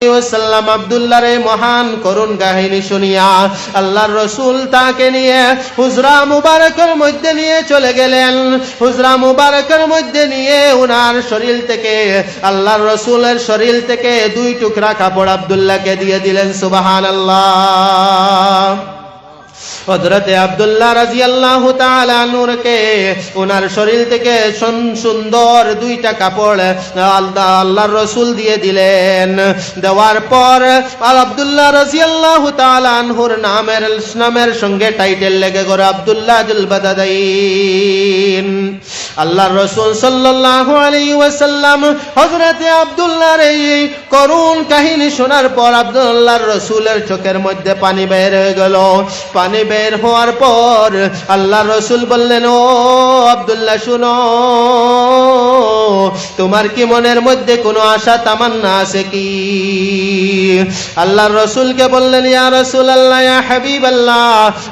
ওয়াসাল্লাম আব্দুল্লাহর এই মহান করুণ কাহিনী শুনিয়া আল্লাহর রাসূল তাকে নিয়ে হুজরা মুবারকের মধ্যে নিয়ে চলে গেলেন। হুজরা মুবারকের মধ্যে নিয়ে উনার শরীর থেকে আল্লাহর রাসূলের শরীর থেকে 2 টুকরা কাপড় আব্দুল্লাহকে দিয়ে দিলেন। সুবহানাল্লাহ। হযরতে আব্দুল্লাহ রাদিয়াল্লাহু তাআলা নূরকে ওনার শরীর থেকে সুন্দর 2টা কাপড় আল্লাহর রাসূল দিয়ে দিলেন। দেওয়ার পর আব্দুল্লাহ রাদিয়াল্লাহু তাআলা আনহুর নামের সঙ্গে টাইটেল লেগে গেল আব্দুল্লাহ জুল বাদাদাইন। আল্লাহর রাসূল সাল্লাল্লাহু আলাইহি ওয়াসাল্লাম হযরতে আব্দুল্লাহর এই করুণ কাহিনী শোনার পর আব্দুল্লাহর রাসূলের চোখের মধ্যে পানি বের হয়ে গেল। পানি বের হওয়ার পর আল্লাহর রাসূল বললেন, ও আব্দুল্লাহ শুনো, তোমার কি মনের মধ্যে কোনো আশা তামান্না আছে কি? আল্লাহর রাসূলকে বললেন, ইয়া রাসূলুল্লাহ, ইয়া হাবিবাল্লাহ,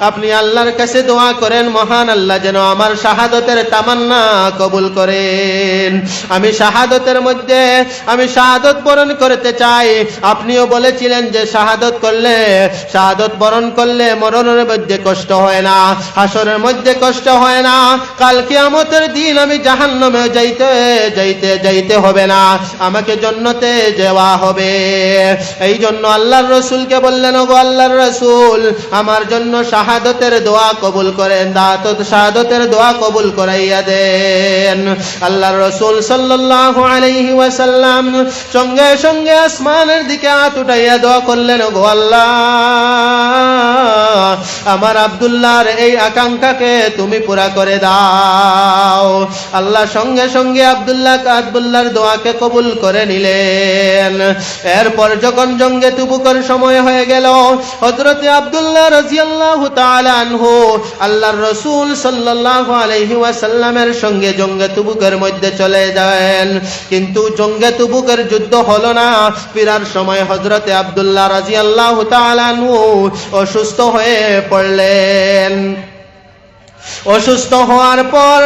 আপনি আল্লাহর কাছে দোয়া করেন মহান আল্লাহ যেন আমার শাহাদাতের তামান্না কবুল করেন। আমি শাহাদাত বরণ করতে চাই। আপনিও বলেছিলেন যে শাহাদাত বরণ করলে মরণের মধ্যে কষ্ট হয় না, হাসরের মধ্যে কষ্ট হয় না, কাল কিয়ামতের দিন আমি জাহান্নামে যাইতে হবে না, আমাকে জান্নাতে যাওয়া হবে। এই জন্য আল্লাহর রাসূলকে বললেন, ওগো আল্লাহর রাসূল, আমার জন্য শাহাদাতের দোয়া কবুল করেন, শাহাদাতের দোয়া কবুল করাইয়া দেন। আল্লাহর রাসূল সাল্লাল্লাহু আলাইহি ওয়াসাল্লাম সঙ্গে সঙ্গে আসমানের দিকে হাত উঠাইয়া দোয়া করলেন, ওগো আল্লাহ, আমার আব্দুল্লাহর এই আকাঙ্ক্ষাকে তুমি পুরা করে দাও। আল্লাহ সঙ্গে সঙ্গে আব্দুল্লাহর দোয়াকে কবুল করে নিলেন। এরপর যখন জঙ্গে তুবুকের সময় হয়ে গেল, হযরতে আব্দুল্লাহ রাদিয়াল্লাহু তাআলা আনহু আল্লাহর রাসূল সাল্লাল্লাহু আলাইহি ওয়াসাল্লামের সঙ্গে জঙ্গে তুবুকের মধ্যে চলে যান। কিন্তু জঙ্গে তুবুকের যুদ্ধ হলো না। ফিরার সময় হযরতে আব্দুল্লাহ রাদিয়াল্লাহু তাআলা আনহু অসুস্থ হয়ে পড়লেন। অসুস্থ হওয়ার পর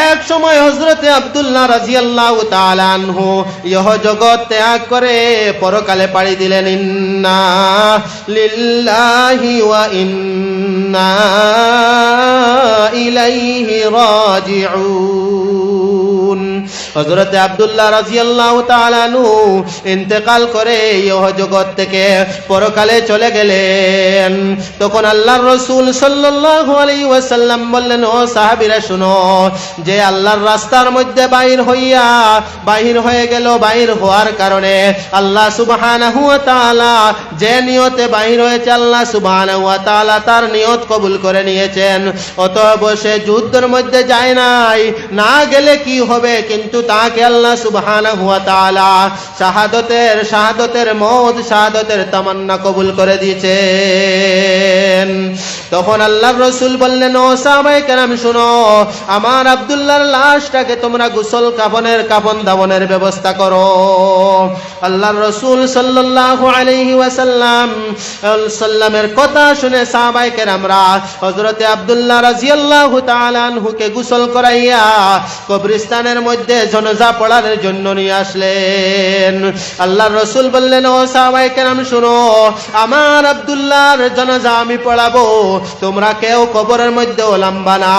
এক সময় হযরতে আব্দুল্লাহ রাদিয়াল্লাহু তাআলা আনহু ইহ জগৎ ত্যাগ করে পরকালে পাড়ি দিলেন। ইন্না লিল্লাহি ওয়া ইন্না ইলাইহি রাজিউন। হযরতে আব্দুল্লাহ রাদিয়াল্লাহু তাআলা আনহু ইন্তেকাল করে ইহ জগৎ থেকে পরকালে চলে গেলেন। তখন আল্লাহর রাসূল সাল্লাল্লাহু আলাইহি ওয়াসাল্লাম বললেন, ও সাহাবীরা শুনো, যে আল্লাহর রাস্তার মধ্যে বাহির হয়ে গেল, বাহির হওয়ার কারণে আল্লাহ সুবহানাহু ওয়া তাআলা যে নিয়তে বাহির হয়েছে আল্লাহ সুবহানাহু ওয়া তাআলা তার নিয়ত কবুল করে নিয়েছেন। অতএব সে যুদ্ধের মধ্যে যায় নাই, না গেলে কি হবে, কিন্তু তাকে আল্লাহ সুবহানাহু ওয়া তাআলা শাহাদাতের তামান্না কবুল করে দিয়েছেন। তখন আল্লাহর রাসূল বললেন, ও সাহাবায়ে কেরাম শুনো, আমার আব্দুল্লাহর লাশটাকে তোমরা গোসল কাফন দাফনের ব্যবস্থা করো। আল্লাহর রাসূল সাল্লাল্লাহু আলাইহি ওয়াসাল্লামের কথা শুনে সাহাবায়ে কেরামরা হযরতে আব্দুল্লাহ রাদিয়াল্লাহু তাআলা আনহুকে গোসল করাইয়া কবরস্থানের মধ্যে জানাজা পড়ার জন্য নিয়ে আসলেন। আল্লাহর রাসূল বললেন, ও সাহাবায়ে কেরাম শুনো, আমার আব্দুল্লাহর জানাজা আমি পড়াবো, তোমরা কেউ কবরের মধ্যে লম্বা না,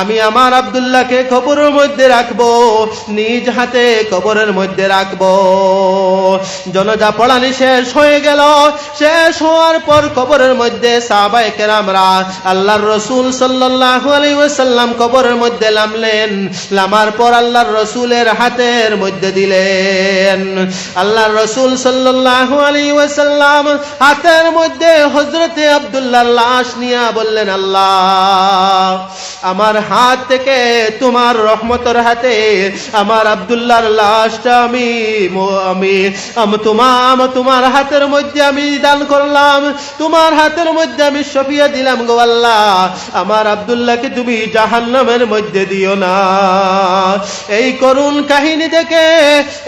আমি আমার আব্দুল্লাহকে কবরের মধ্যে রাখবো, নিজ হাতে কবরের মধ্যে রাখবো। জানাজা পড়ানি শেষ হয়ে গেল। শেষ হওয়ার পর কবরের মধ্যে সাহাবায়ে কেরামরা আল্লাহর রাসূল সাল্লাল্লাহু আলাইহি ওয়াসাল্লাম কবরের মধ্যে নামলেন। নামার পর আল্লাহর রাসূলের হাতের মধ্যে দিলেন। আল্লাহর রাসূল সাল্লাল্লাহু আলাইহি ওয়াসাল্লাম হাতের মধ্যে হযরতে আব্দুল্লাহর লাশ নিয়ে বললেন, আল্লাহ, আমার হাত থেকে তোমার রহমতের হাতে আমার আব্দুল্লাহর লাশটা আমি তোমার হাতের মধ্যে আমি দান করলাম, তোমার হাতের মধ্যে আমি সঁপিয়ে দিলাম। গো আল্লাহ, আমার আব্দুল্লাহকে তুমি জাহান্নামের মধ্যে দিও না। এই করুণ কাহিনী দেখে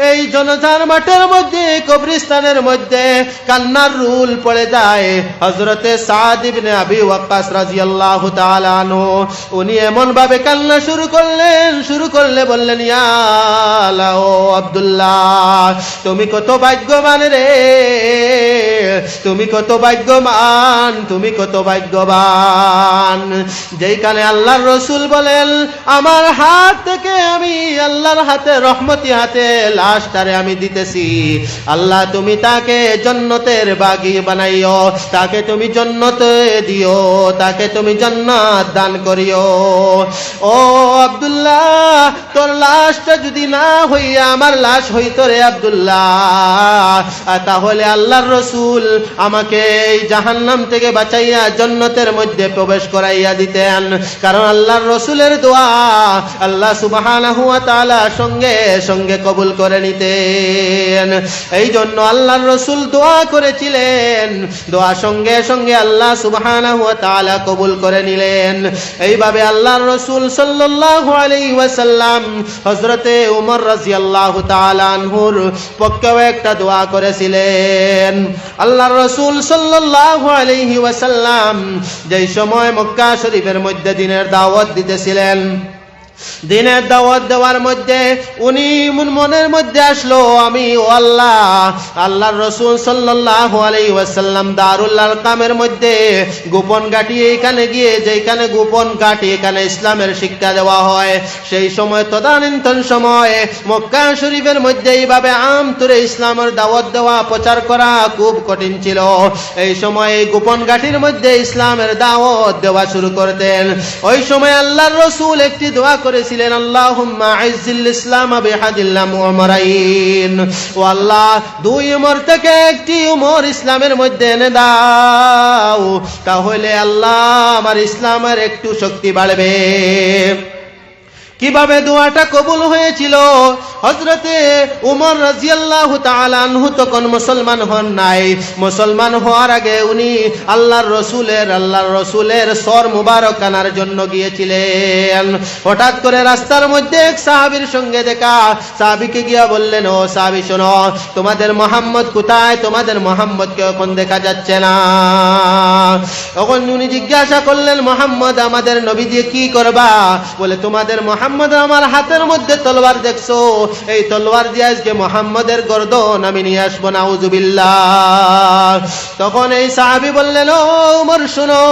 এই জানাজার মাঠের মধ্যে, কবরস্থানের মধ্যে কান্নার রুল পড়ে যায়। হযরতে সাদ ইবনে আবি ওয়াক্কাস রাদিয়াল্লাহু তাআলা আনহু, উনি এমন ভাবে কান্না শুরু করলে বললেন, ইয়া আল্লাহ, ও আব্দুল্লাহ, তুমি কত ভাগ্যবান রে, তুমি কত ভাগ্যবান, তুমি কত ভাগ্যবান, যেইখানে আল্লাহর রাসূল বলেন, আমার হাত থেকে আমি আল্লাহর হাতে, রহমতি হাতে লাশটারে আমি দিতেছি, আল্লাহ তুমি তাকে জান্নাতের বাগি বানাইও, তাকে তুমি জান্নাতে দিও, তাকে তুমি জান্নাত দান করিও। ও আব্দুল্লাহ, তোর লাশটা যদি না হইয়া আমার লাশ হইতো রে আব্দুল্লাহ, তাহলে আল্লাহর রাসূল আমাকে এই জাহান্নাম থেকে বাঁচাইয়া জান্নাতের মধ্যে প্রবেশ করাইয়া দিতেন। কারণ আল্লাহর রাসূলের দোয়া আল্লাহ সুবহানাহু ওয়া তাআলা সঙ্গে সঙ্গে কবুল করে নিতেন। এই জন্য আল্লাহর রাসূল দোয়া করেছিলেন, দোয়া সঙ্গে সঙ্গে আল্লাহ সুবহানাহু ওয়া তাআলা কবুল করে নিলেন। এইভাবে আল্লাহর রাসূল সাল্লাল্লাহু আলাইহি ওয়াসাল্লাম হযরতে ওমর রাদিয়াল্লাহু তাআলা আনহুর পক্ষেও একটা দোয়া করেছিলেন। আল্লাহর রাসূল সাল্লাল্লাহু আলাইহি ওয়াসাল্লাম যেই সময় মক্কা শরীফের মধ্যে দ্বীনের দাওয়াত দিতেছিলেন, দিনের দাওয়াত দেওয়ার মধ্যে উনি মনের মধ্যে আসলো, আমি ও আল্লাহ, আল্লাহর রাসূল সাল্লাল্লাহু আলাইহি ওয়াসাল্লাম দারুল আরকামের মধ্যে গোপন ঘাঁটি, এইখানে গিয়ে যেখানে গোপন ঘাঁটি, এখানে ইসলামের শিক্ষা দেওয়া হয়, সেই সময় তদানীন্তন সময়ে মক্কা শরীফের মধ্যে এইভাবে আমতরে ইসলামের দাওয়াত দেওয়া, প্রচার করা খুব কঠিন ছিল। এই সময় এই গোপন ঘাঁটির মধ্যে ইসলামের দাওয়াত দেওয়া শুরু করতেন। ওই সময় আল্লাহর রাসূল একটি দোয়া করেছিলেন, আল্লাহুম্মা আইজ্জিল ইসলাম বিহাদিল উমরাইন, ও আল্লাহ, দুই উমর থেকে একটি উমর ইসলামের মধ্যে এনে দাও, তাহলে আল্লাহ আমার ইসলামের একটু শক্তি বাড়বে। কিভাবে দোয়াটা কবুল হয়েছিল? হযরতে ওমর রাদিয়াল্লাহু তাআলা আনহু তখন মুসলমান হন নাই। মুসলমান হওয়ার আগে উনি আল্লাহর রাসূলের সর মুবারক আনার জন্য গিয়েছিলেন। হঠাৎ করে রাস্তার মধ্যে এক সাহাবীর সঙ্গে দেখা, সাহাবীকে গিয়া বললেন, ও সাহাবী শোনো, তোমাদের মুহাম্মদ কোথায়? তোমাদের মুহাম্মদকে এখন দেখা যাচ্ছে না। তখন উনি জিজ্ঞাসা করলেন, মুহাম্মদ আমাদের নবী দিয়ে কি করবা? বলে, তোমাদের মুহাম্মদ আমার হাতের মধ্যে তলোয়ার দেখছো, এই তলোয়ার দিয়ে আজকে মুহাম্মদের গর্দন আমি নিয়ে আসবো, নাউযুবিল্লাহ। তখন এই সাহাবী বললেন, ও ওমর শোনো,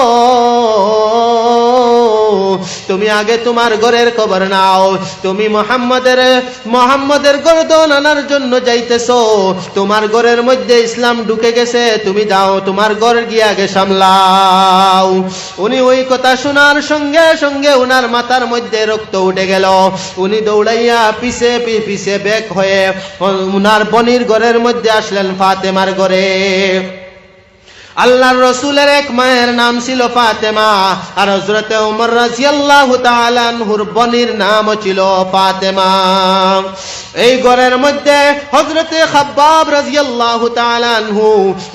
তুমি আগে তোমার ঘরের খবর নাও, তুমি মুহাম্মদের গর্দন আনার জন্য যাইতেছো, তোমার ঘরের মধ্যে ইসলাম ঢুকে গেছে, তুমি যাও, তোমার ঘর গিয়ে আগে সামলাও। উনি ওই কথা শোনার সঙ্গে সঙ্গে উনার মাথার মধ্যে রক্ত উঠে গেল। উনি দৌড়াইয়া পিছে বেক হয়ে উনার বোনের ঘরের মধ্যে আসলেন, ফাতেমার ঘরে। আল্লাহর রাসূলের এক মায়ের নাম ছিল ফাতেমা, আর হযরতে ওমর রাদিয়াল্লাহু তাআলা আনহুর বোনের নাম ছিল ফাতেমা। এই ঘরের মধ্যে হযরতে খাব্বাব রাদিয়াল্লাহু তাআলা আনহু,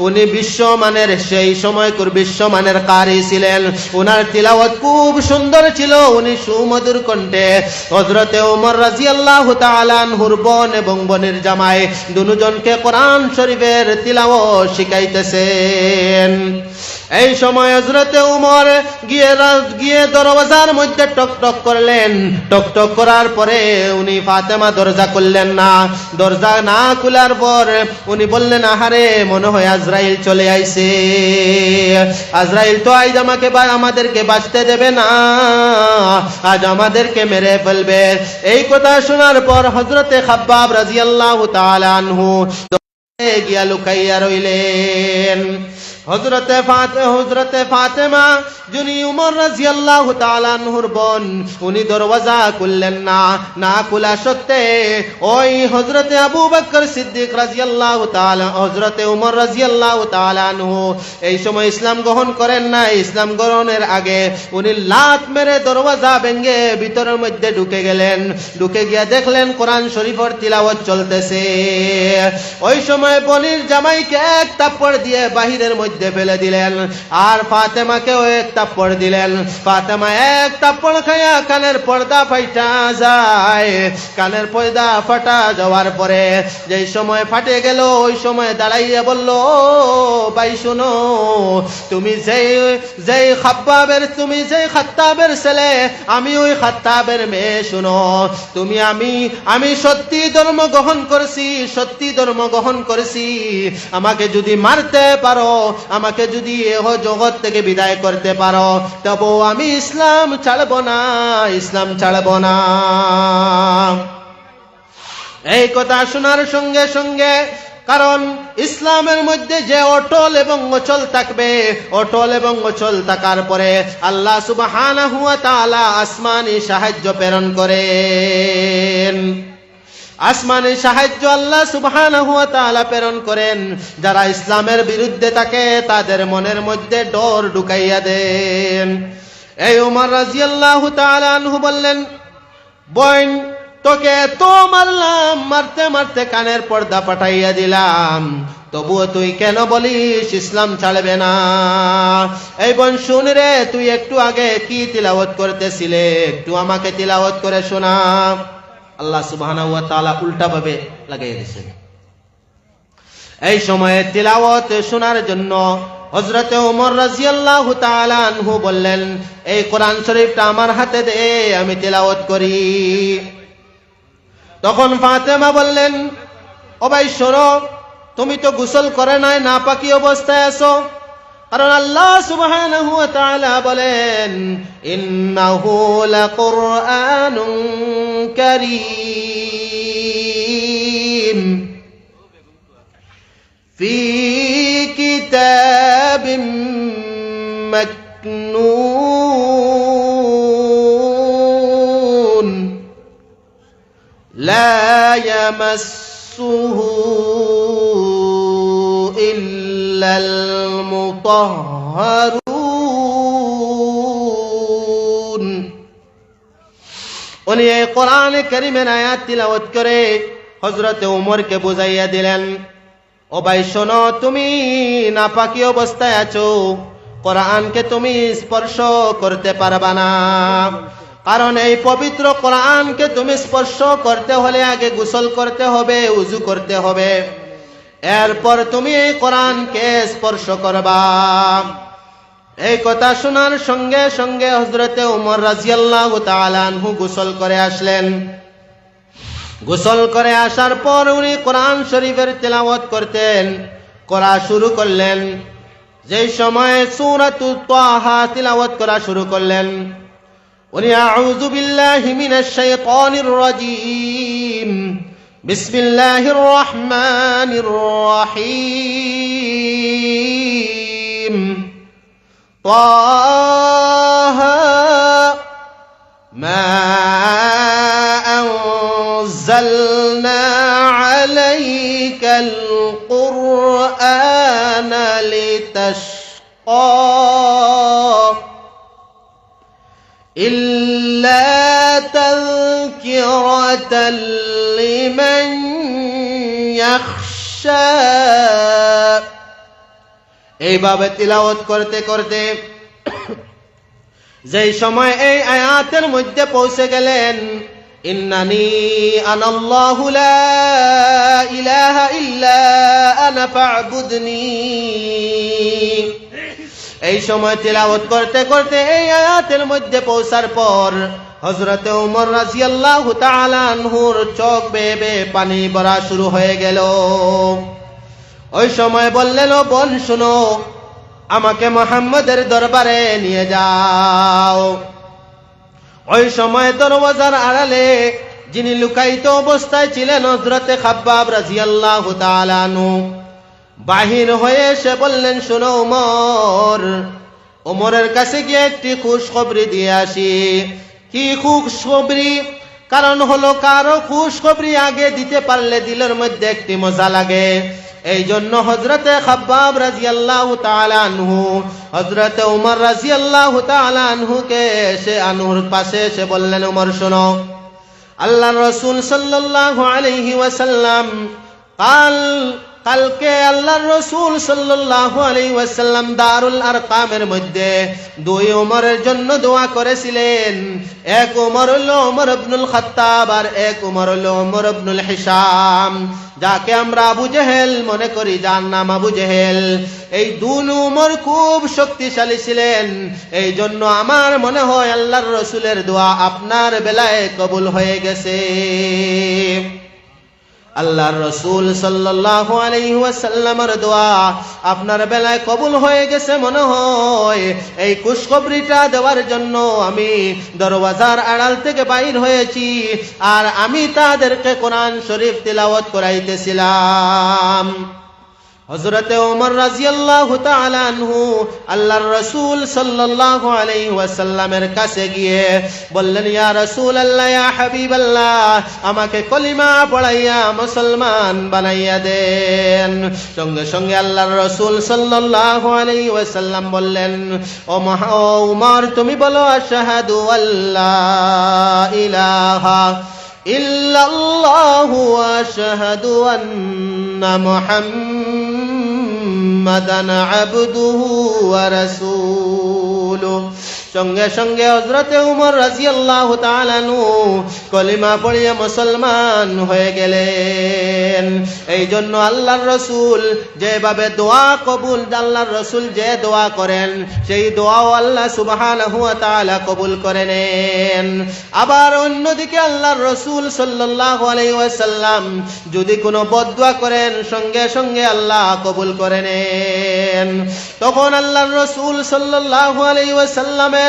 উনি বিশ্বমানের, সেই সময়কার বিশ্বমানের কারি ছিলেন। ওনার তিলাওয়াত খুব সুন্দর ছিল, উনি সুমধুর কণ্ঠে হযরতে ওমর রাদিয়াল্লাহু তাআলা আনহুর বোন এবং বোনের জামাই দুজনকে কোরআন শরীফের তিলাওয়াত শিখাইতেছেন। এই সময় হযরতে ওমর গিয়ে দরওয়াজার মধ্যে টক করলেন। টক করার পরে উনি ফাতেমা দরজা খুললেন না। দরজা না খোলার পর উনি বললেন, আহারে, মনে হয় আজরাইল চলে আইছে, আজরাইল তো আজ আমাদেরকে বাঁচতে দেবে না, আজ আমাদেরকে মেরে ফেলবে। এই কথা শোনার পর হযরতে খাব্বাব রাদিয়াল্লাহু তাআলা আনহু গিয়া লুকাইয়া রইলেন। হযরতে ফাতেমা যিনি ওমর রাদিয়াল্লাহু তাআলা আনহুর বোন, উনি দরওয়াজা খুললেন না। না খোলা সত্ত্বে ওই হযরতে আবু বকর সিদ্দিক রাদিয়াল্লাহু তাআলা, হযরতে ওমর রাদিয়াল্লাহু তাআলা আনহু এই সময় ইসলাম গ্রহণ করেন না। ইসলাম গ্রহণের আগে উনি লাত মেরে দরওয়াজা ভেঙে ভিতরের মধ্যে ঢুকে গেলেন। ঢুকে গিয়া দেখলেন কোরআন শরীফের তিলাওয়াত চলতেছে। ওই সময় বনির জামাইকে এক থাপ্পড় দিয়ে বাহিরের মধ্যে মধ্যে ফেলে দিলেন আর ফাতেমাকেও এক থাপ্পড় দিলেন। ফাতেমা এক থাপ্পড় খাইয়া কানের পর্দা ফাইটা যায়। কানের পর্দা ফাটা যাওয়ার পরে যেই সময় ফাটে গেল ওই সময় দাঁড়াইয়া বলল, ভাই শোনো, তুমি যেই খাত্তাবের ছেলে, আমি ওই খাত্তাবের মেয়ে, শোনো তুমি আমি সত্যি ধর্ম গ্রহণ করেছি। আমাকে যদি মারতে পারো, আমাকে যদি এহ জগৎ থেকে বিদায় করতে পারো, তবু আমি ইসলাম ছাড়ব না। এই কথা শোনার সঙ্গে সঙ্গে, কারণ ইসলামের মধ্যে যে অটল এবং অচল থাকবে, অটল এবং অচল থাকার পরে আল্লাহ সুবহানাহু ওয়া তাআলা আসমানি সাহায্য প্রেরণ করেন। আসমানি সাহায্য আল্লাহ সুবহানাহু ওয়া তাআলা প্রেরণ করেন। যারা ইসলামের বিরুদ্ধে থাকে তাদের মনের মধ্যে ডর ঢুকাইয়া দেন। এই ওমর রাদিয়াল্লাহু তাআলা আনহু বললেন, বোন, তোকে তো মারলাম, মারতে মারতে কানের পর্দা পাঠাইয়া দিলাম, তবুও তুই কেন বলিস ইসলাম ছাড়বে না? এই বোন শুন রে, তুই একটু আগে কি তিলাওয়াত করতেছিলে, একটু আমাকে তিলাওয়াত করে শোনা। আল্লাহ সুবহানাহু ওয়া তাআলা উল্টা ভাবে লাগাই দিয়েছেন। এই সময়ে তিলাওয়াত শোনার জন্য হযরতে ওমর রাদিয়াল্লাহু তাআলা আনহু বললেন, এই কোরআন শরীফটা আমার হাতে দে, আমি তিলাওয়াত করি। তখন ফাতেমা বললেন, ও ভাই শোনো, তুমি তো গোসল করে নাই, নাপাকি অবস্থায় আছো। কারণ আল্লাহ সুবহানাহু ওয়া তাআলা বলেন, ইন্নাহু লাকুরআনুন কারীম ফি কিতাবিম মাকনুন লা ইয়ামাসসুহু ইল্লাল মুতাহহারুন। উনি এই কোরআনে কারীমের আয়াত তিলাওয়াত করে হযরতে ওমরকে বুঝাইয়া দিলেন, ও ভাই শোনো, তুমি নাপাকি অবস্থায় আছো, কোরআনকে তুমি স্পর্শ করতে পারবা না। কারণ এই পবিত্র কোরআনকে তুমি স্পর্শ করতে হলে আগে গোসল করতে হবে, উযু করতে হবে, এরপর তুমি এই কোরআনকে স্পর্শ করবা। এই কথা শোনার সঙ্গে সঙ্গে হযরতে ওমর রাদিয়াল্লাহু তাআলা আনহু গোসল করে আসলেন। গোসল করে আসার পর উনি কোরআন শরীফের তেলাওয়াত করা শুরু করলেন। যেই সময় সূরাতুত তাহা তেলাওয়াত করা শুরু করলেন, উনি আউযু বিল্লাহি মিনাশ শাইতানির রাজীম, বিসমিল্লাহির রহমানির রহিম, তাহা মা আনজালনা আলাইকাল কুরআনা লিতাশকা ইল্লা তাযকিরাতাল লিমান ইয়াখশা। এইভাবে তিলাওয়াত করতে করতে যেই সময় এই আয়াতের মধ্যে পৌঁছে গেলেন, ইন্নানি আনাল্লাহু লা ইলাহা ইল্লা আনা ফা'বুদনি, এই সময় তিলাওয়াত করতে করতে এই আয়াতের মধ্যে পৌঁছার পর হযরতে ওমর রাদিয়াল্লাহু তাআলা আনহুর চোখ বেয়ে বেয়ে পানি ভরা শুরু হয়ে গেল। ওই সময় বললেন, ও বোন শুনো, আমাকে মুহাম্মদের দরবারে নিয়ে যাও। ওই সময় দরওয়াজার আড়ালে যিনি লুকায়িত অবস্থায় ছিলেন হযরতে খাব্বাব রাদিয়াল্লাহু তাআলা আনহু বাহির হয়ে এসে বললেন, শোনো ওমর, ওমরের কাছে গিয়ে একটি খুশখবরি দিয়ে আসি। কি খুশখবরি? কারণ হলো কারো খুশখবরি আগে দিতে পারলে দিলের মধ্যে একটি মজা লাগে। এই জন্য হযরতে খাব্বাব রাদিয়াল্লাহু তাআলা আনহু হযরতে ওমর রাদিয়াল্লাহু তাআলা আনহুকে এসে আনহুর পাশে এসে বললেন, ওমর শোনো, আল্লাহর রাসূল সাল্লাল্লাহু আলাইহি ওয়াসাল্লাম কালকে আল্লাহর রাসূল সাল্লাল্লাহু আলাইহি ওয়াসাল্লাম দারুল আরকামের মধ্যে দুই ওমরের জন্য দোয়া করেছিলেন। এক ওমর হলো ওমর ইবনুল খাত্তাব আর এক ওমর হলো ওমর ইবনুল হিশাম, যাকে আমরা আবু জেহেল মনে করি, যার নাম আবু জেহেল। এই দুই ওমর খুব শক্তিশালী ছিলেন, এই জন্য আমার মনে হয় আল্লাহর রাসূলের দোয়া আপনার বেলায় কবুল হয়ে গেছে। আল্লাহর রাসূল সাল্লাল্লাহু আলাইহি ওয়াসাল্লামের দোয়া আপনার বেলায় কবুল হয়ে গেছে মনে হয়। এই খুশখবরিটা দেওয়ার জন্য আমি দরওয়াজার আড়াল থেকে বাইর হয়েছি, আর আমি তাদেরকে কোরআন শরীফ তিলাওয়াত করাইতেছিলাম। হযরতে ওমর রাদিয়াল্লাহু তাআলা আনহু আল্লাহর রাসূল সাল্লাল্লাহু আলাইহি ওয়াসাল্লামের কাছে গিয়ে বললেন, ইয়া রাসূলুল্লাহ, ইয়া হাবিবাল্লাহ, আমাকে কলিমা পড়াইয়া মুসলমান বানাইয়া দেন। সঙ্গে সঙ্গে আল্লাহর রাসূল সাল্লাল্লাহু আলাইহি ওয়াসাল্লাম বললেন, ও ওমর, তুমি বলো আশহাদু আল্লা ইলাহা ইল্লাল্লাহু ওয়া আশহাদু আন্না মুহাম্মাদান আবদুহু ওয়া রাসূলুহু। সঙ্গে সঙ্গে হযরতে ওমর রাদিয়াল্লাহু তাআলা আনহু কলিমা পড়িয়া মুসলমান হয়ে গেলেন। এই জন্য আল্লাহর রাসূল যেভাবে দোয়া কবুল, আল্লাহর রাসূল যে দোয়া করেন সেই দোয়াও আল্লাহ সুবহানাহু ওয়া তাআলা কবুল করে নেন। আবার অন্যদিকে আল্লাহর রাসূল সাল্লাল্লাহু আলাইহি ওয়াসাল্লাম যদি কোনো বদদোয়া করেন সঙ্গে সঙ্গে আল্লাহ কবুল করে নেন। তখন আল্লাহর রাসূল সাল্লাল্লাহু আলাইহি ওয়াসাল্লামের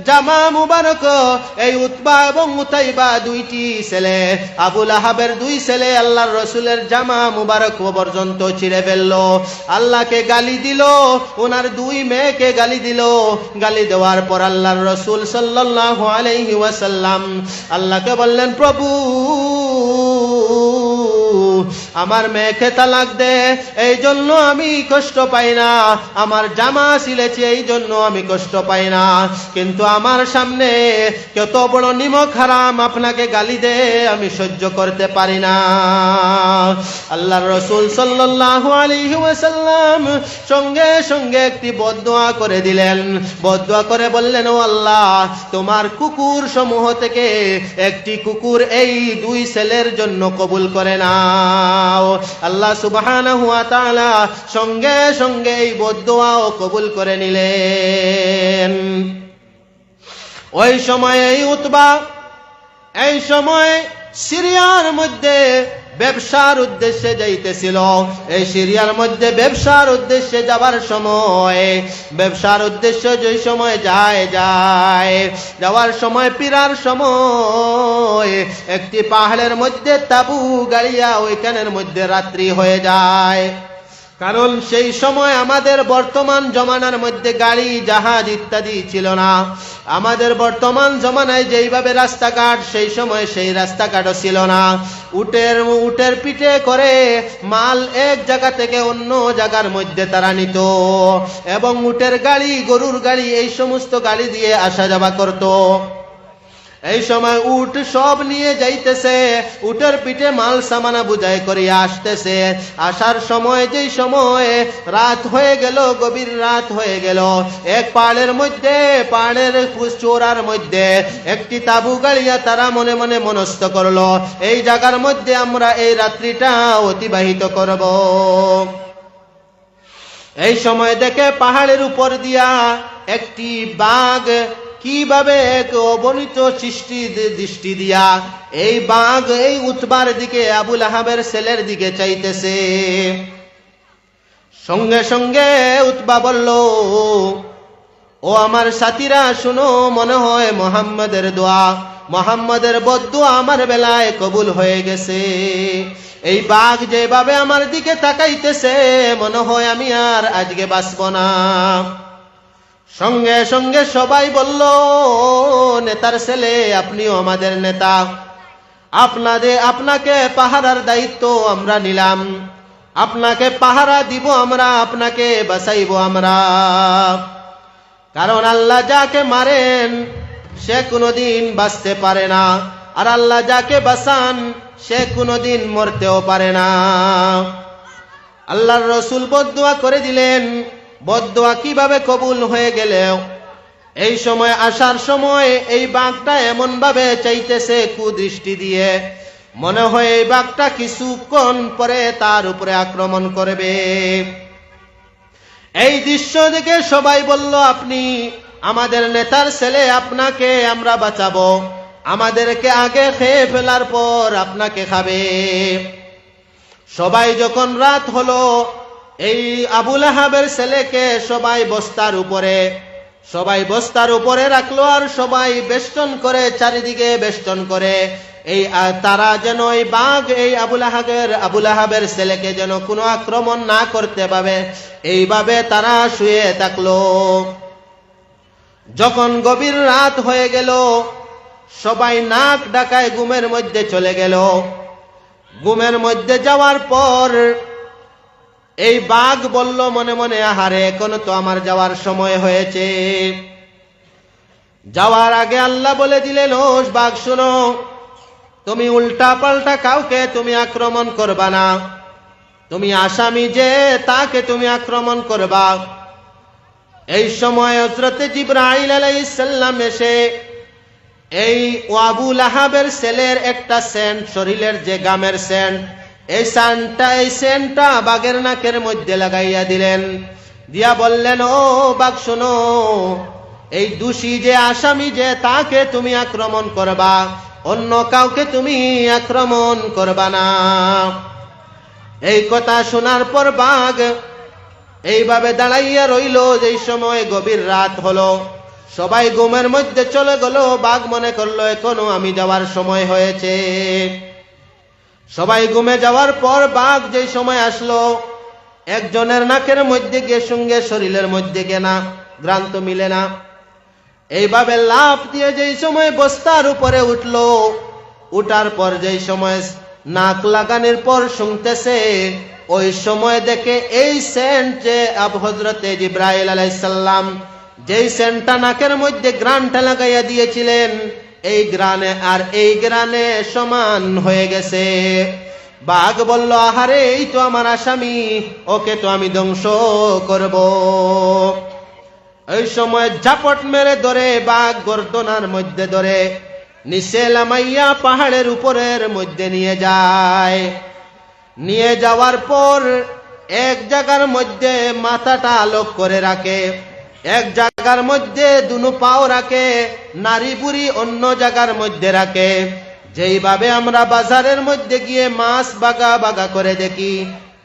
জামা মুবারক, এই উতবা এবং উতাইবা দুইটি ছেলে, আবু লাহাবের দুই ছেলে আল্লাহর রাসূলের জামা মুবারক পর্যন্ত ছিঁড়ে ফেলল। আল্লাহকে গালি দিল, ওনার দুই মেয়েকে গালি দিল। গালি দেওয়ার পর আল্লাহর রাসূল সাল্লাল্লাহু আলাইহি ওয়াসাল্লাম আল্লাহকে বললেন, প্রভু, আমার মেয়েকে তালাক দে, এই জন্য আমি কষ্ট পাই না। আমার জামা ছিলেছে এই জন্য আমি কষ্ট পাই না, কিন্তু আমার সামনে কত বড় নিমক হারাম আপনাকে গালি দে, আমি সহ্য করতে পারি না। আল্লাহর রাসূল সাল্লাল্লাহু আলাইহি ওয়াসাল্লাম সঙ্গে সঙ্গে একটি বদদোয়া করে দিলেন। বদদোয়া করে বললেন, ও আল্লাহ, তোমার কুকুর সমূহ থেকে একটি কুকুর এই দুই ছেলের জন্য কবুল করে নাও। আল্লাহ সুবহানাহু ওয়া তাআলা সঙ্গে সঙ্গে এই বদদোয়াও কবুল করে নিলেন। ওই সময় এই উতবা এই সময় সিরিয়ার মধ্যে ব্যবসার উদ্দেশ্যে যাইতেছিল। এই সিরিয়ার মধ্যে ব্যবসার উদ্দেশ্যে যাবার সময়, ব্যবসার উদ্দেশ্যে যে সময় যাওয়ার সময় ফিরার সময় একটি পাহাড়ের মধ্যে তাবু গাড়িয়া ওইখানের মধ্যে রাত্রি হয়ে যায়। কারণ সেই সময় আমাদের বর্তমান জমানার মধ্যে গাড়ি জাহাজ ইত্যাদি ছিল না। আমাদের বর্তমান জমানায় যেইভাবে রাস্তাঘাট, সেই সময় সেই রাস্তাঘাটও ছিল না। উটের পিঠে করে মাল এক জায়গা থেকে অন্য জায়গার মধ্যে তারা নিত, এবং উটের গাড়ি, গরুর গাড়ি, এই সমস্ত গাড়ি দিয়ে আসা যাওয়া করত। এই সময় উট সব নিয়ে যাইতেছে, উটের পিঠে মাল সামানা বুঝাই করিয়া আসতেছে। আসার সময় যেই সময় রাত হয়ে গেল, গভীর রাত হয়ে গেল, এক পাহাড়ের মধ্যে, পাহাড়ের চূড়ার মধ্যে একটি তাবু গাড়িয়া তারা মনে মনে মনস্থ করলো, এই জায়গার মধ্যে আমরা এই রাত্রিটা অতিবাহিত করব। এই সময় দেখে পাহাড়ের উপর দিয়া একটি বাঘ কিভাবে এক অবনীত দৃষ্টি দিয়া এই বাঘ এই উতবার দিকে, আবু লাহাবের ছেলের দিকে চাইতেছে। সঙ্গে সঙ্গে উতবা বলল, ও আমার সাথীরা শুনো, মনে হয় মুহাম্মাদের দোয়া, মুহাম্মাদের বদদোয়া আমার বেলায় কবুল হয়ে গেছে। এই বাঘ যেভাবে আমার দিকে তাকাইতেছে, মনে হয় আমি আর আজকে বাঁচব না। সঙ্গে সঙ্গে সবাই বলল, নেতার ছেলে, আপনিও আমাদের নেতা, আপনাকে পাহারার দায়িত্ব আমরা নিলাম, আপনাকে পাহারা দিব আমরা, আপনাকে বাঁচাইব আমরা। কারণ আল্লাহ যাকে মারেন সে কোনোদিন বাঁচতে পারে না, আর আল্লাহ যাকে বাঁচান সে কোনোদিন মরতেও পারে না। আল্লাহর রাসূল বদদুয়া করে দিলেন। বদদুয়া কিভাবে কবুল হয়ে গেল? এই সময় আসার সময় এই বাঘটা এমন ভাবে চাইতেছে কুদৃষ্টি দিয়ে, মনে হয় এই বাঘটা কিছুক্ষণ পরে তার উপরে আক্রমণ করবে। এই দৃশ্য দেখে সবাই বলল, আপনি আমাদের নেতার ছেলে, আপনাকে আমরা বাঁচাবো, আমাদেরকে আগে খেয়ে ফেলার পর আপনাকে খাবে। সবাই যখন রাত হলো, এই আবু লাহাবের ছেলেকে সবাই বস্তার উপরে রাখলো, আর সবাই বেষ্টন করে, চারিদিকে বেষ্টন করে, এই তারা যেন এই বাঘ এই আবু লাহাবের ছেলেকে যেন কোনো আক্রমণ না করতে পারে, এইভাবে তারা শুয়ে থাকলো। যখন গভীর রাত হয়ে গেল, সবাই নাক ডাকায় ঘুমের মধ্যে চলে গেল। ঘুমের মধ্যে যাওয়ার পর এই বাঘ বলল মনে মনে, আহারে, এখন তো আমার যাওয়ার সময় হয়েছে। যাওয়ার আগে আল্লাহ বলে দিলেন, ও বাঘ শোনো, তুমি উল্টা পাল্টা কাউকে তুমি আক্রমণ করবা না, তুমি আসামি যে তাকে তুমি আক্রমণ করবা। এই সময় হযরত জিবরাইল আলাইহিস সালাম এসে এই আবু লাহাবের ছেলের একটা সেন্ট, শরীরের যে গামের সেন্ট, এই সেন্টটা বাঘের নাকের মধ্যে লাগাইয়া দিলেন। দিয়া বললেন, ও বাঘ শোনো, এই দোষী যে আসামি যে তাকে তুমি আক্রমণ করবা, অন্য কাউকে তুমি আক্রমণ করবা না। এই কথা শোনার পর বাঘ এইভাবে দাঁড়াইয়া রইল। যেই সময় গভীর রাত হলো, সবাই ঘুমের মধ্যে চলে গেল। বাঘ মনে করলো এখনো আমি যাওয়ার সময় হয়েছে। সবাই ঘুমে যাওয়ার পর বাঘ যেই সময় আসলো, একজনের নাকের মধ্যে গিয়ে সঙ্গে শরীরের মধ্যে গিয়ে না, গ্রান্ত মিলে না। এইভাবে লাফ দিয়ে যেই সময় বস্তার উপরে উঠলো, উঠার পর যেই সময় নাক লাগানোর পর শুনতেছে, ওই সময় দেখে এই সেন্ট যে হযরতে জিবরাইল আলাইহিস সালাম যেই সেন্টটা নাকের মধ্যে গ্রানটা লাগাইয়া দিয়েছিলেন, এই গ্রানে আর এই গ্রানে সমান হয়ে গেছে। বাঘ বলল, আহারে, এই তো আমার আসামি, ওকে তো আমি ধ্বংস করব। এই সময় ঝাপট মেরে ধরে বাঘ গর্দনার মধ্যে ধরে নিচে লামাইয়া পাহাড়ের উপরের মধ্যে নিয়ে যায়। নিয়ে যাওয়ার পর এক জায়গার মধ্যে মাথাটা আলোক করে রাখে, এক জায়গার মধ্যে দুনো পাও রাখে, নারী বুড়ি অন্য জায়গার মধ্যে রাখে। যেইভাবে আমরা বাজারের মধ্যে গিয়ে মাছ বাগা বাগা করে দেখি,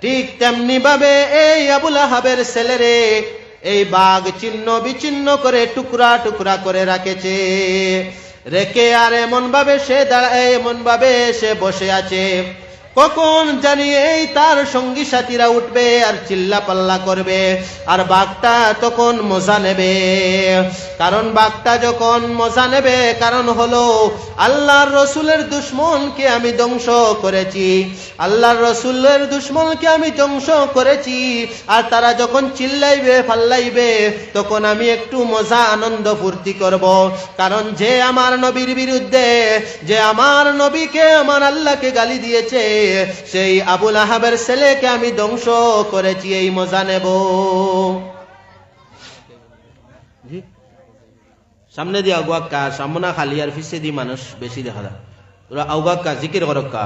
ঠিক তেমনি ভাবে এই আবু লাহাবের ছেলেরে এই বাঘ ছিন্ন বিচ্ছিন্ন করে টুকরা টুকরা করে রাখেছে। রেখে আর এমন ভাবে সে দাঁড়ায়, এমন ভাবে সে বসে আছে, কখন জানি এই তার সঙ্গী সাথীরা উঠবে আর চিল্লা পাল্লা করবে, আর বাঘটা তখন মজা নেবে। কারণ বাঘটা যখন মজা নেবে, কারণ হলো আল্লাহর রসুলের দুশ্মনকে আমি ধ্বংস করেছি, আল্লাহর রসুলের দুশ্মনকে আমি ধ্বংস করেছি। আর তারা যখন চিল্লাইবে ফাল্লাইবে, তখন আমি একটু মজা আনন্দ ফুর্তি করব। কারণ যে আমার নবীর বিরুদ্ধে, যে আমার নবীকে আমার আল্লাহকে গালি দিয়েছে, সেই আবু লাহাবের ছেলেকে আমি ধ্বংস করেছি, এই মজা নেব। সামনে দিয়ে আগুয়াক্কা, সামনা খালি আর পিছে দিয়ে মানুষ বেশি দেখা যায়। তোরা আগুয়াক্কা জিকির করক্কা,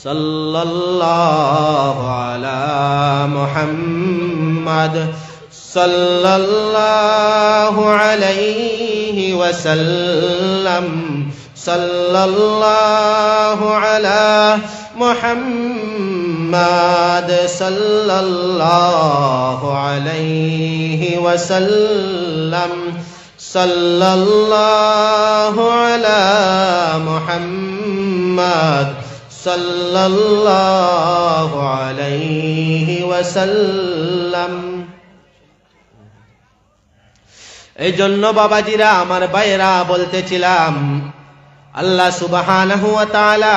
সাল্লাল্লাহু আলা মুহাম্মাদ সাল্লাল্লাহু আলাইহি ওয়াসাল্লাম, সাল্লাল্লাহু আলা মুহাম্মাদ সাল্লাল্লাহু আলাইহি ওয়াসাল্লাম, সাল্লাল্লাহু আলা মুহাম্মাদ সাল্লাল্লাহু আলাইহি ওয়াসাল্লাম। এই জন্য বাবাজিরা, আমার ভাইয়েরা, বলতেছিলাম আল্লাহ সুবহানাহু ওয়া তাআলা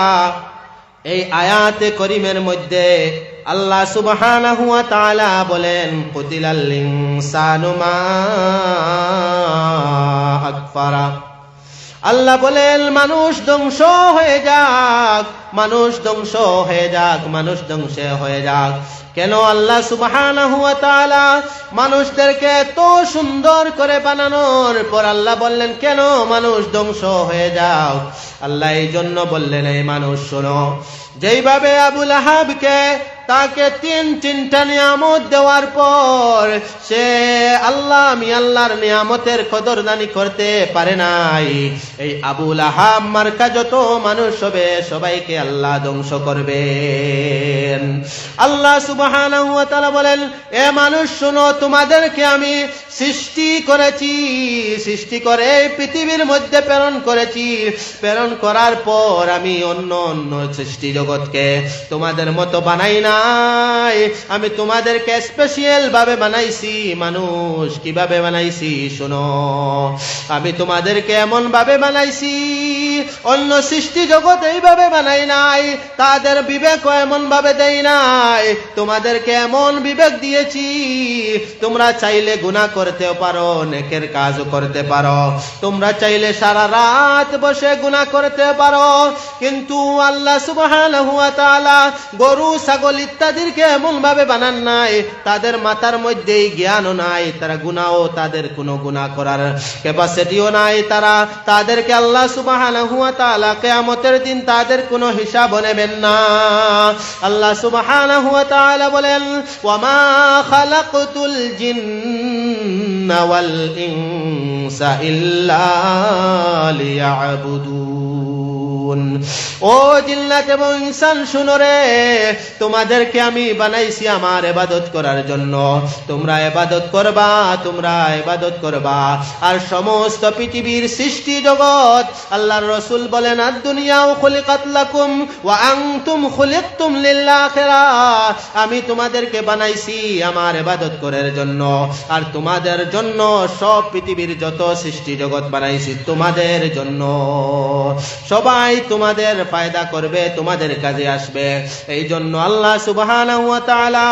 এই আয়াতে করিমের মধ্যে আল্লাহ সুবহানাহু ওয়া তাআলা বলেন, কুতিলাল ইনসানু মা আকফারা। আল্লাহ বলেন মানুষ ধ্বংস হয়ে যাক, মানুষ ধ্বংস হয়ে যাক, মানুষ ধ্বংস হয়ে যাক। কেন আল্লাহ সুবহানাহু ওয়া তাআলা মানুষদেরকে এত সুন্দর করে বানানোর পর আল্লাহ বললেন কেন মানুষ ধ্বংস হয়ে যাও? আল্লাহ এই জন্য বললেন, এই মানুষ শোনো, যেইভাবে আবু লাহাবকে তাকে তিনটা নিয়ামত দেওয়ার পর সে আমি আল্লাহর নিয়ামতের কদরদানি করতে পারে নাই, এই আবু লাহাব মার্কা যত মানুষ হবে সবাইকে আল্লাহ ধ্বংস করবেন। আল্লাহ সুবহানাহু ওয়া তাআলা বলেন, এ মানুষ শোনো, তোমাদেরকে আমি সৃষ্টি করেছি, সৃষ্টি করে পৃথিবীর মধ্যে প্রেরণ করেছি। প্রেরণ করার পর আমি অন্য অন্য সৃষ্টি জগৎকে তোমাদের মতো বানাই না, আমি তোমাদেরকে স্পেশাল ভাবে বানাইছি। মানুষ কিভাবে বানাইছি শোনো, আমি তোমাদেরকে এমন ভাবে বানাইছি, অন্য সৃষ্টি জগৎ এইভাবে বানাই নাই, তাদের বিবেক এমন ভাবে দেই নাই, তোমাদেরকে এমন বিবেক দিয়েছি, তোমরা চাইলে গুনাহ করতেও পারো, নেকের কাজও করতে পারো, তোমরা চাইলে সারা রাত বসে গুনাহ করতে পারো, কিন্তু আল্লাহ সুবহানাহু ওয়া তাআলা গরু ছাগল ইত্যাদিকে এমন ভাবে বানান নাই, তাদের মাথার মধ্যে জ্ঞানও নাই, তারা গুনাহও, তাদের কোনো গুনাহ করার ক্যাপাসিটিও নাই, তাদেরকে আল্লাহ সুবহানাহু ওয়া তাআলা কিয়ামতের দিন তাদের কোনো হিসাব নেবেন না। আল্লাহ সুবহানাহু ওয়া তাআলা বলেন, ওয়ামা খালাকতুল জিন্না ওয়াল ইনসা ইল্লা লিয়াবুদুন। ও জিন্নাত এবং ইনসান শুনো রে, তোমাদেরকে আমি বানাইছি আমার ইবাদত করার জন্য, তোমরা ইবাদত করবা, তোমরা ইবাদত করবা। আর সমস্ত পৃথিবীর সৃষ্টি জগৎ, আল্লাহর রাসূল বলেন, আদ-দুনিয়াউ খুলিকাত লাকুম ওয়া আনতুম খুলিকতুম লিল আখিরাহ। আমি তোমাদেরকে বানাইছি আমার ইবাদত করার জন্য, আর তোমাদের জন্য সব পৃথিবীর যত সৃষ্টি জগৎ বানাইছি তোমাদের জন্য। সবাই তোমাদের ফায়দা করবে, তোমাদের কাজে আসবে। এই জন্য আল্লাহ সুবহানাহু ওয়া তাআলা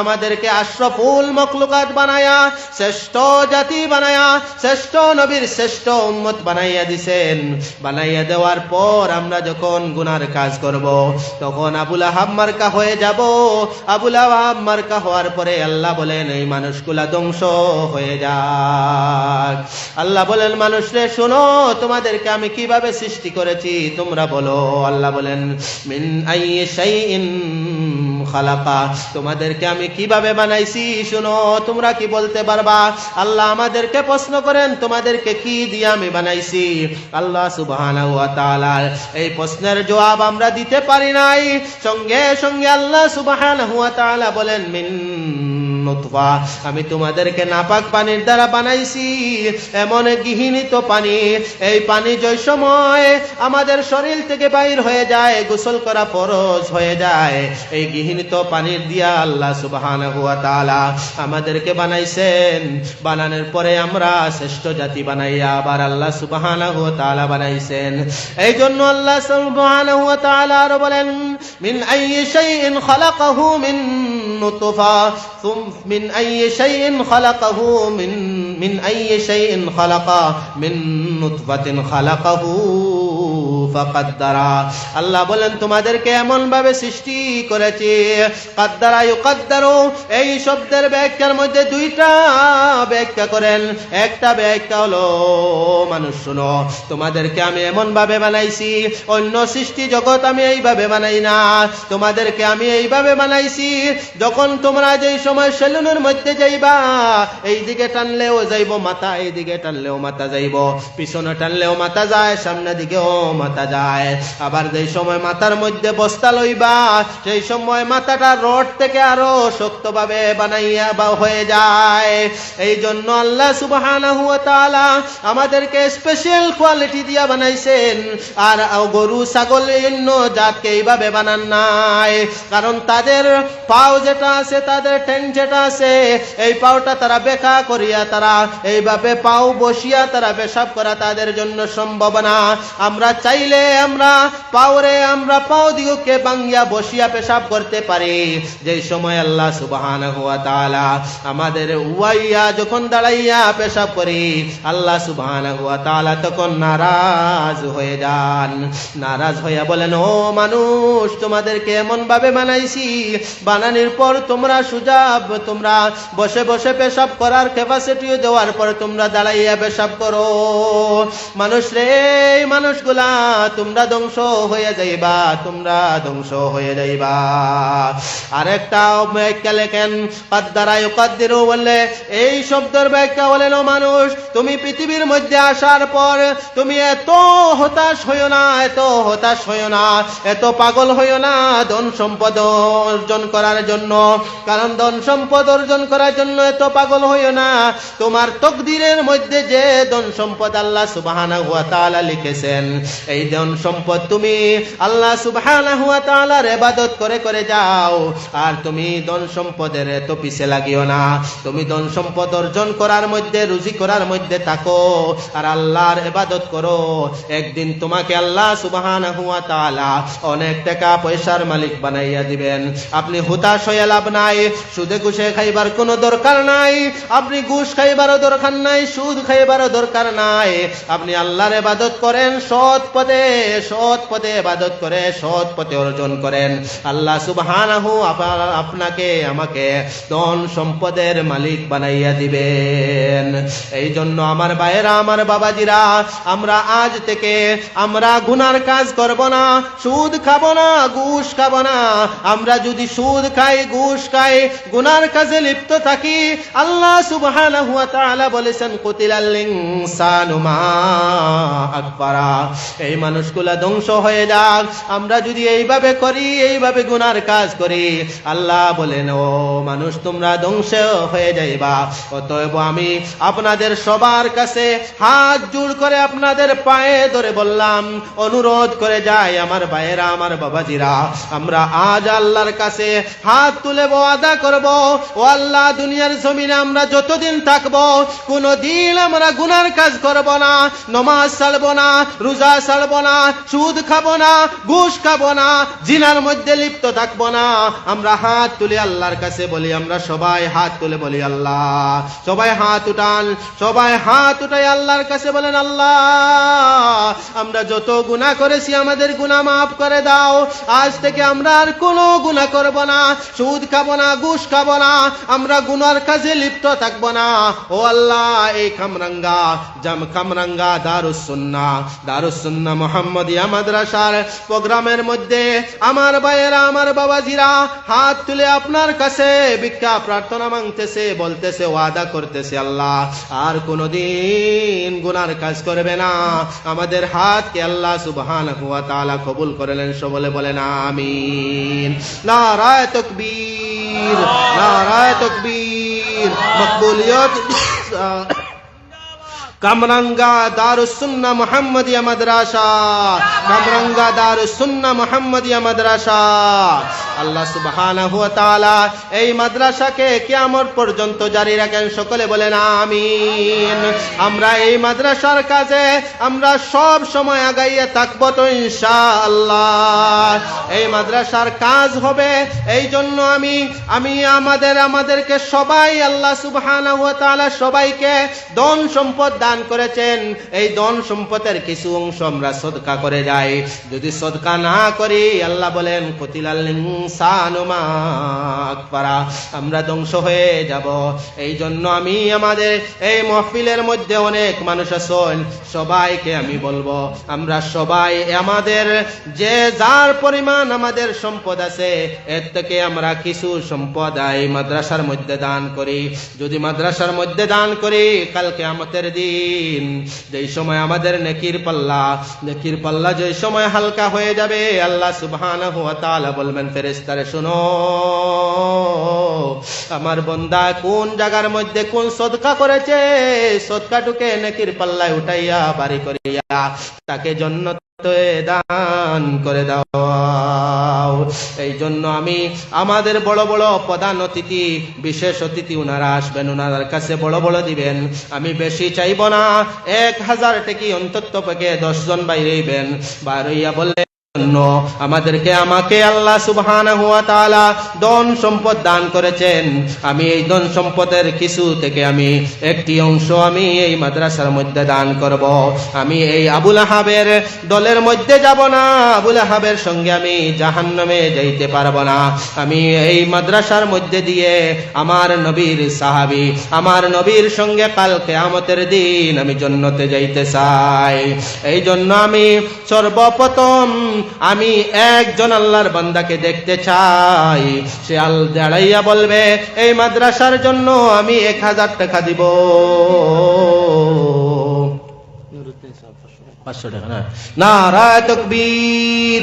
আমাদেরকে আশরাফুল মাখলুকাত বানায়া, শ্রেষ্ঠ জাতি বানায়া, শ্রেষ্ঠ নবীর শ্রেষ্ঠ উম্মত বানাইয়া দিবেন। বানাইয়া দেওয়ার পর আমরা যখন গুনার কাজ করব, তখন আবু লাহাব মার্কা হয়ে যাব। আবু লাহাব মার্কা হওয়ার পরে আল্লাহ বলেন, এই মানুষগুলা ধ্বংস হয়ে যাক। আল্লাহ বলেন, মানুষরে শোনো, তোমাদেরকে আমি কিভাবে সৃষ্টি করেছি তোমরা বলো। আল্লাহ বলেন, মিন আইয়ি শাইইন খালাকা, তোমাদেরকে আমি কিভাবে বানাইছি শোনো, তোমরা কি বলতে পারবা? আল্লাহ আমাদেরকে প্রশ্ন করেন, তোমাদেরকে কি দিয়ে আমি বানাইছি? আল্লাহ সুবহানাহু ওয়া তাআলা এই প্রশ্নের জবাব আমরা দিতে পারি নাই। সঙ্গে সঙ্গে আল্লাহ সুবহানাহু ওয়া তাআলা বলেন, মিন নুতফা, আমি তোমাদেরকে নাপাক পানির দ্বারা বানাইছি, এমন গৃহীত পানি। এই পানি যে সময় আমাদের শরীর থেকে বাইর হয়ে যায়, গোসল করা ফরজ হয়ে যায়, এই গৃহীত পানির দিয়া আল্লাহ সুবহানাহু ওয়া তাআলা আমাদেরকে বানাইছেন। বানানোর পরে আমরা শ্রেষ্ঠ জাতি বানাইয়া আবার আল্লাহ সুবহানাহু ওয়া তাআলা বানাইছেন। এই জন্য আল্লাহ সুবহানাহু ওয়া তাআলা আরো বলেন, মিন আইয়ি শাইইন খালাকাহু মিন নুতফা, মিন আইয়ি শাইইন খালাকাহু মিন আইয়ি শাইইন খালাকা মিন নুতফাতিন খালাকাহু ফাকাদ্দারা। আল্লাহ বলেন, তোমাদেরকে এমন ভাবে সৃষ্টি করেছি। কাদ্দারা ইউকাদ্দারু, এই শব্দের ব্যাখ্যার মধ্যে দুইটা ব্যাখ্যা করেন। একটা ব্যাখ্যা হলো, মানুষ শোনো, তোমাদেরকে আমি এমন ভাবে বানাইছি, অন্য সৃষ্টি জগৎ আমি এইভাবে বানাই না, তোমাদেরকে আমি এইভাবে বানাইছি। যখন তোমরা যেই সময় সেলুনের মধ্যে যাইবা, এই দিকে টানলেও যাইব মাথা, এই দিকে টানলেও মাথা যাইব, পিছনে টানলেও মাথা যায়, সামনের দিকেও মাথা যায়। আবার যেই সময় মাথার মধ্যে বস্তা লইবা, সেই সময় মাথাটা রড থেকে আরো শক্তভাবে বানাইয়া বা হয়ে যায়। এই জন্য আল্লাহ সুবহানাহু ওয়া তাআলা আমাদেরকে স্পেশাল কোয়ালিটি দিয়া বানাইছেন। আর গরু ছাগল অন্য জাতকে এইভাবে বানান নাই, কারণ তাদের পাও যেটা আছে, তাদের ঠ্যাং যেটা আছে, এই পাওটা তারা বেকা করিয়া তারা এইভাবে পাও বসিয়া তারা পেশাব করা তাদের জন্য সম্ভব না। আমরা চাইলে চাইলে আমরা পাও দিগকে বাঙ্গিয়া বসিয়া পেশাব করতে পারি। যে সময় আল্লাহ সুবহানাহু ওয়া তাআলা আমাদের উয়াইয়া যখন দাঁড়াইয়া পেশাব করি, আল্লাহ সুবহানাহু ওয়া তাআলা তখন নারাজ হয়ে যান। নারাজ হইয়া বলেন, ও মানুষ, তোমাদেরকে এমন ভাবে বানাইছি, বানানোর পর তোমরা তোমরা বসে বসে পেশাব করার ক্যাপাসিটিও দেওয়ার পর তোমরা দাঁড়াইয়া পেশাব করো। মানুষ রে, মানুষগুলা তোমরা ধ্বংস হয়ে যাইবা, তোমরা ধ্বংস হয়ে যাইবা। আরেকটা ব্যাখ্যা লেখেন, কাদ্দারা ইউকাদ্দিরু বললে, এই শব্দের ব্যাখ্যা বলেন, ও মানুষ, তুমি পৃথিবীর মধ্যে আসার পর তুমি এত হতাশ হইও না, এত হতাশ হইও না, এত পাগল হইও না ধন সম্পদ অর্জন করার জন্য। কারণ ধন সম্পদ অর্জন করার জন্য এত পাগল হইও না। তোমার তকদিরের মধ্যে যে ধন সম্পদ আল্লাহ সুবহানাহু ওয়া তাআলা লিখেছেন, এই ধন সম্পদ তুমি আল্লাহ সুবহানাহু ওয়া তাআলার ইবাদত করে করে যাও। আর তুমি ধন সম্পদের এত পিছে লাগিও না। তুমি ধন সম্পদ অর্জন করার মধ্যে, রুজি করার মধ্যে থাকো আর আল্লাহর ইবাদত করো। একদিন তোমাকে আল্লাহ সুবহানাহু ওয়া তাআলা অনেক টাকা পয়সার মালিক বানাইয়া দিবেন। আপনি হতাশ হয়ে লাভ নাই। সুদে ঘুষে খাইবার কোনো দরকার নাই। আপনি ঘুষ খাইবারও দরকার নাই, সুদ খাইবারও দরকার নাই। আপনি আল্লাহর ইবাদত করেন সৎ পথে, সৎ পথে ইবাদত করে সৎ পথে অর্জন করেন। আল্লাহ সুবহানাহু আপনাকে আমাকে ধন সম্পদের মালিক বানাইয়া দিবেন। এই জন্য আমার ভাইয়েরা, আমার বাবাজিরা, আমরা আজ থেকে আমরা গুনার কাজ করব না, সুদ খাবো না, ঘুষ খাবো না। আমরা যদি সুদ খাই, ঘুষ খাই, গুনার কাজে লিপ্ত থাকি, আল্লাহ সুবহানাহু ওয়া তাআলা বলেছেন, কুতিলাল ইনসানু মা আকফারা, এই মানুষগুলা ধ্বংস হয়ে যাক। আমরা যদি এইভাবে করি, এইভাবে গুনার কাজ করি, আল্লাহ বলেন, ও মানুষ, তোমরা ধ্বংস হয়ে যাইবা। অতএব আমি আপনাদের সবার কাছে হাত জোড় করে আপনাদের পায়ে ধরে বললাম, অনুরোধ করে যাই, আমার ভাইয়েরা, আমার বাবাজিরা, আমরা আজ আল্লাহর কাছে হাত তুলে ওয়াদা করব, ও আল্লাহ, দুনিয়ার জমিনে আমরা যতদিন থাকবো কোনদিন আমরা গুনার কাজ করব না, নামাজ ছাড়বো না, রোজা ছাড়বো না, সুদ খাবো না, ঘুষ খাবো না, জিনার মধ্যে লিপ্ত থাকবো না। আমরা হাত তুলে আল্লাহর কাছে বলি, আমরা সবাই হাত তুলে বলি, আল্লাহ, সবাই হাত উঠান, সবাই হাত উঠাই আল্লাহর কাছে বলেন, আল্লাহ, আমরা যত গুনাহ করেছি আমাদের গুনাহ মাফ করে দাও। আজ থেকে আমরা আর কোনো গুনাহ করব না, সুদ খাবো না, ঘুষ খাবো না, আমরা গুনার কাজে লিপ্ত থাকবো না। ও আল্লাহ, এই খামরাঙ্গা দারুস সুন্নাহ মুহাম্মাদিয়া মাদ্রাসার প্রোগ্রামের মধ্যে আমার ভাইয়েরা, আমার বাবাজিরা হাত তুলে আপনার কাছে ভিক্ষা প্রার্থনা মাংতেছে, বলতেছে, ওয়াদা করতেছে, আল্লাহ আর কোনদিন গুনার কাজ করবে না। আমাদের হাতকে আল্লাহ সুবহানাহু ওয়া তাআলা কবুল করলেন। সকলে বলেন আমিন। নারায়ে তাকবীর, নারায়ে তাকবীর। মকবুলিয়ত কামরাঙ্গা দারুস সুন্নাহ মুহাম্মাদিয়া মাদ্রাসা, কামরাঙ্গা দারুস সুন্নাহ মুহাম্মাদিয়া মাদ্রাসা। আল্লাহ সুবহানাহু ওয়া তাআলা এই মাদ্রাসাকে কিয়ামত পর্যন্ত জারি রাখেন। সকলে বলেন আমিন। আমরা এই মাদ্রাসার কাজে আমরা সব সময় আগাইয়া থাকবো তো ইনশাআল্লাহ। এই মাদ্রাসার কাজ হবে, এই জন্য আমি আমাদেরকে সবাই আল্লাহ সুবহানাহু ওয়া তাআলা সবাইকে ধন সম্পদ দান করেছেন। এই ধন সম্পদের কিছু অংশ আমরা সদকা করে যাই। যদি সদকা না করি, আল্লাহ বলেন, কুতিলাল ইনসানু মা আকফারা, আমরা ধ্বংস হয়ে যাব। এই জন্য আমাদের এই মাহফিলের মধ্যে অনেক মানুষ আছেন, সবাইকে আমি বলবো, আমরা সবাই আমাদের যে যার পরিমাণ আমাদের সম্পদ আছে, এর থেকে আমরা কিছু সম্পদ এই মাদ্রাসার মধ্যে দান করি। যদি মাদ্রাসার মধ্যে দান করি, কালকে আমাদের দিন যেই সময় আমাদের নেকির পাল্লা যে সময় হালকা হয়ে যাবে, আল্লাহ সুবহানাহু ওয়া তাআলা বলবেন, ফেরেশতারে শুনো, আমার বান্দা কোন জায়গার মধ্যে কোন সদকা করেছে, সদকাটুকে নেকির পাল্লায় উঠাইয়া বাড়ি করিয়া তাকে জান্নাত দান করে দাও। এই জন্য আমি আমাদের বড় বড় প্রধান অতিথি, বিশেষ অতিথি ওনারা আসবেন, ওনার কাছে বড় বড় দিবেন। আমি বেশি চাইব না, 1000 টাকা অন্তত পক্ষে 10 জন বাইরেইবেন, বাইরেইয়া বললে আমাকে আল্লাহ সুবহানাহু ওয়া তাআলা ধন সম্পদ দান করেছেন। আমি এই ধন সম্পদের কিছু থেকে আমি একটি অংশ আমি এই মাদ্রাসার মধ্যে দান করব। আমি এই আবুল আহাবের দলের মধ্যে যাব না, আবুল আহাবের সঙ্গে আমি জাহান্নামে যাইতে পারবো না। আমি এই মাদ্রাসার মধ্যে দিয়ে আমার নবীর সাহাবী, আমার নবীর সঙ্গে কাল কিয়ামতের দিন আমি জান্নাতে যাইতে চাই। এই জন্য আমি সর্বপ্রথম আমি একজন আল্লাহর বান্দাকে দেখতে চাই, সে দাঁড়াইয়া বলবে এই মাদ্রাসার জন্য আমি 1000 টাকা দিব। 500 টাকা না? নারায়ে তাকবীর।